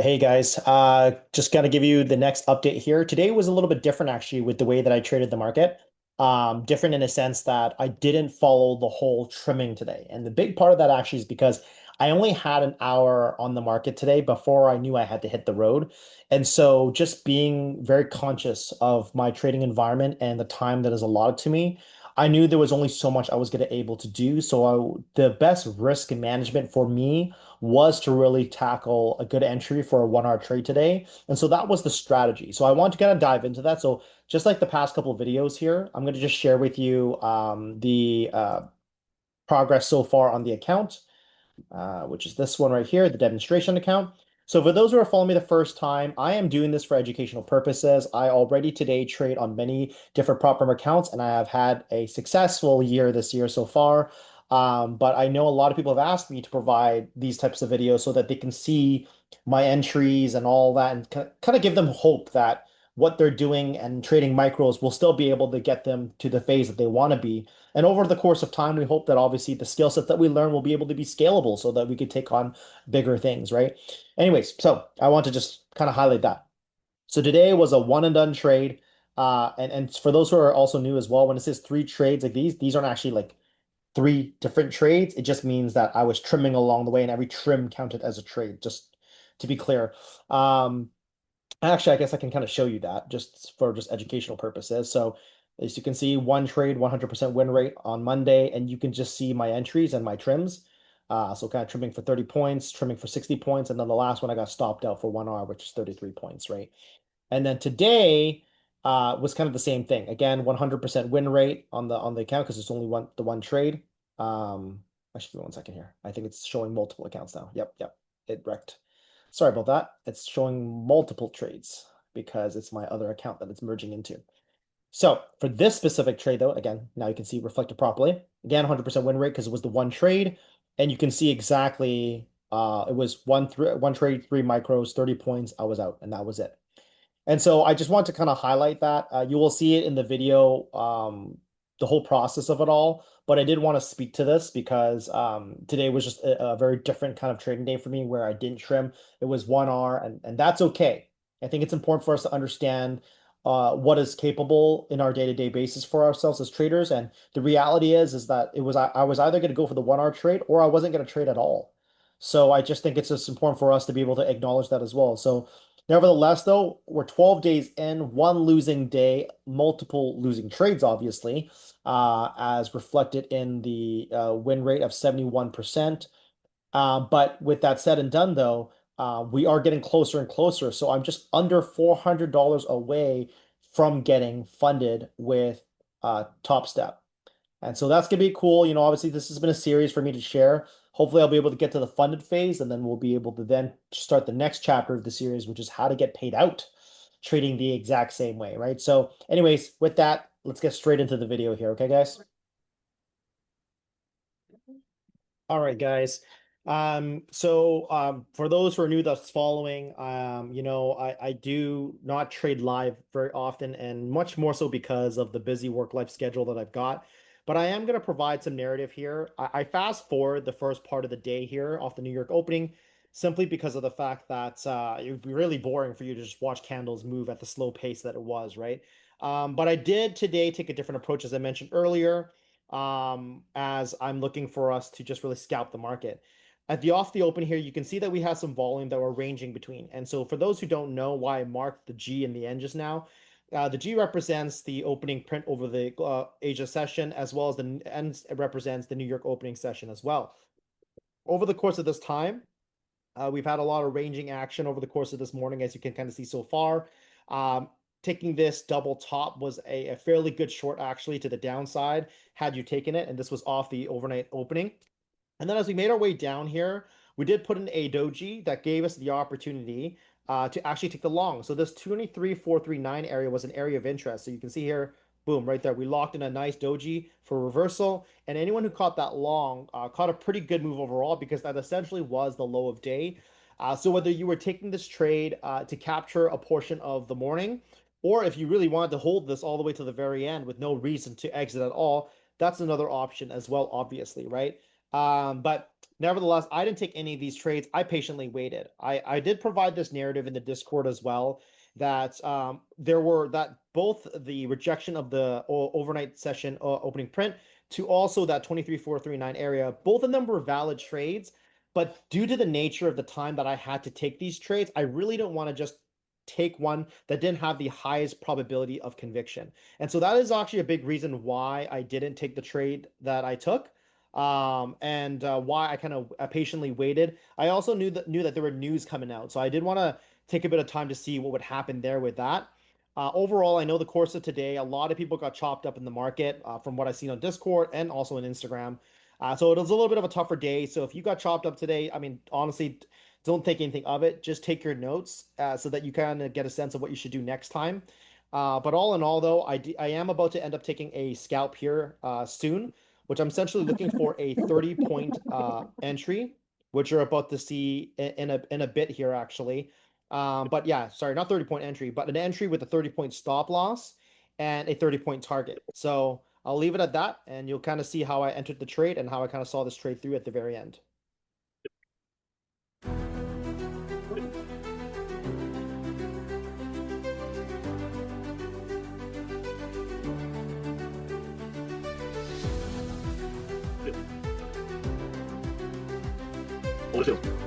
Hey guys, just gonna give you the next update here. Today was a little bit different actually with the way that I traded the market. Different in a sense that I didn't follow the whole trimming today. And the big part of that actually is because I only had an hour on the market today before I knew I had to hit the road. And so just being very conscious of my trading environment and the time that is allotted to me, I knew there was only so much I was going to able to do. The best risk management for me was to really tackle a good entry for a 1 hour trade today. And so that was the strategy. So I want to kind of dive into that. So just like the past couple of videos here, I'm going to just share with you the progress so far on the account, which is this one right here, the demonstration account. So for those who are following me the first time, I am doing this for educational purposes. I already today trade on many different prop firm accounts, and I have had a successful year this year so far. But I know a lot of people have asked me to provide these types of videos so that they can see my entries and all that, and kind of give them hope that what they're doing and trading micros will still be able to get them to the phase that they want to be. And over the course of time, we hope that obviously the skill sets that we learn will be able to be scalable so that we could take on bigger things, right? Anyways, so I want to just kind of highlight that. So today was a one and done trade. And for those who are also new as well, when it says three trades like these aren't actually like three different trades. It just means that I was trimming along the way and every trim counted as a trade, just to be clear. Um, Actually, I guess I can kind of show you that just for just educational purposes. So as you can see, one trade, 100% win rate on Monday, and you can just see my entries and my trims. So kind of trimming for 30 points, trimming for 60 points, and then the last one I got stopped out for 1 hour, which is 33 points, right? And then today was kind of the same thing. Again, 100% win rate on the account because it's only one trade. Actually, give me 1 second here. I think it's showing multiple accounts now. Yep, it wrecked. Sorry about that. It's showing multiple trades because it's my other account that it's merging into. So for this specific trade, though, again, now you can see reflected properly. Again, 100% win rate because it was the one trade, and you can see exactly it was one trade, 3 micros, 30 points. I was out, and that was it. And so I just want to kind of highlight that. You will see it in the video, the whole process of it all. But I did want to speak to this because today was just a very different kind of trading day for me where I didn't trim. It was 1 hour, and that's okay. I think it's important for us to understand what is capable in our day-to-day basis for ourselves as traders. And the reality is that I was either going to go for the 1 hour trade or I wasn't going to trade at all. So I just think it's just important for us to be able to acknowledge that as well. So nevertheless, though, we're 12 days in, one losing day, multiple losing trades, obviously, as reflected in the win rate of 71%. But with that said and done, though, we are getting closer and closer. So I'm just under $400 away from getting funded with Top Step. And so that's gonna be cool. Obviously this has been a series for me to share. Hopefully I'll be able to get to the funded phase and then we'll be able to then start the next chapter of the series, which is how to get paid out trading the exact same way, right? So anyways, with that, let's get straight into the video here. Okay, guys? All right, guys. For those who are new that's following, I do not trade live very often and much more so because of the busy work-life schedule that I've got. But I am going to provide some narrative here. I fast forward the first part of the day here off the New York opening simply because of the fact that it would be really boring for you to just watch candles move at the slow pace that it was, right? But I did today take a different approach, as I mentioned earlier, as I'm looking for us to just really scalp the market. At the off the open here, you can see that we have some volume that we're ranging between. And so for those who don't know why I marked the G in the end just now, the G represents the opening print over the Asia session, as well as the N represents the New York opening session as well. Over the course of this time, we've had a lot of ranging action over the course of this morning, as you can kind of see so far. Um, Taking this double top was a fairly good short actually to the downside had you taken it, and this was off the overnight opening. And then as we made our way down here, we did put in a doji that gave us the opportunity to actually take the long. So this 23,439 area was an area of interest. So you can see here, boom, right there. We locked in a nice doji for reversal. And anyone who caught that long caught a pretty good move overall because that essentially was the low of day. So whether you were taking this trade to capture a portion of the morning, or if you really wanted to hold this all the way to the very end with no reason to exit at all, that's another option as well, obviously, right? But nevertheless, I didn't take any of these trades. I patiently waited. I did provide this narrative in the Discord as well that there were that both the rejection of the overnight session opening print to also that 23,439 area, both of them were valid trades. But due to the nature of the time that I had to take these trades, I really don't want to just take one that didn't have the highest probability of conviction. And so that is actually a big reason why I didn't take the trade that I took and why I kind of patiently waited. I also knew that there were news coming out, so I did want to take a bit of time to see what would happen there with that. Overall, I know the course of today, a lot of people got chopped up in the market from what I've seen on Discord and also on Instagram. So it was a little bit of a tougher day. So if you got chopped up today, I mean, honestly, don't think anything of it. Just take your notes so that you kind of get a sense of what you should do next time. But all in all, though, I am about to end up taking a scalp here soon, which I'm essentially looking for a 30-point entry, which you're about to see in a bit here, actually. But yeah, sorry, not 30-point entry, but an entry with a 30-point stop loss and a 30-point target. So I'll leave it at that, and you'll kind of see how I entered the trade and how I kind of saw this trade through at the very end. 오세요.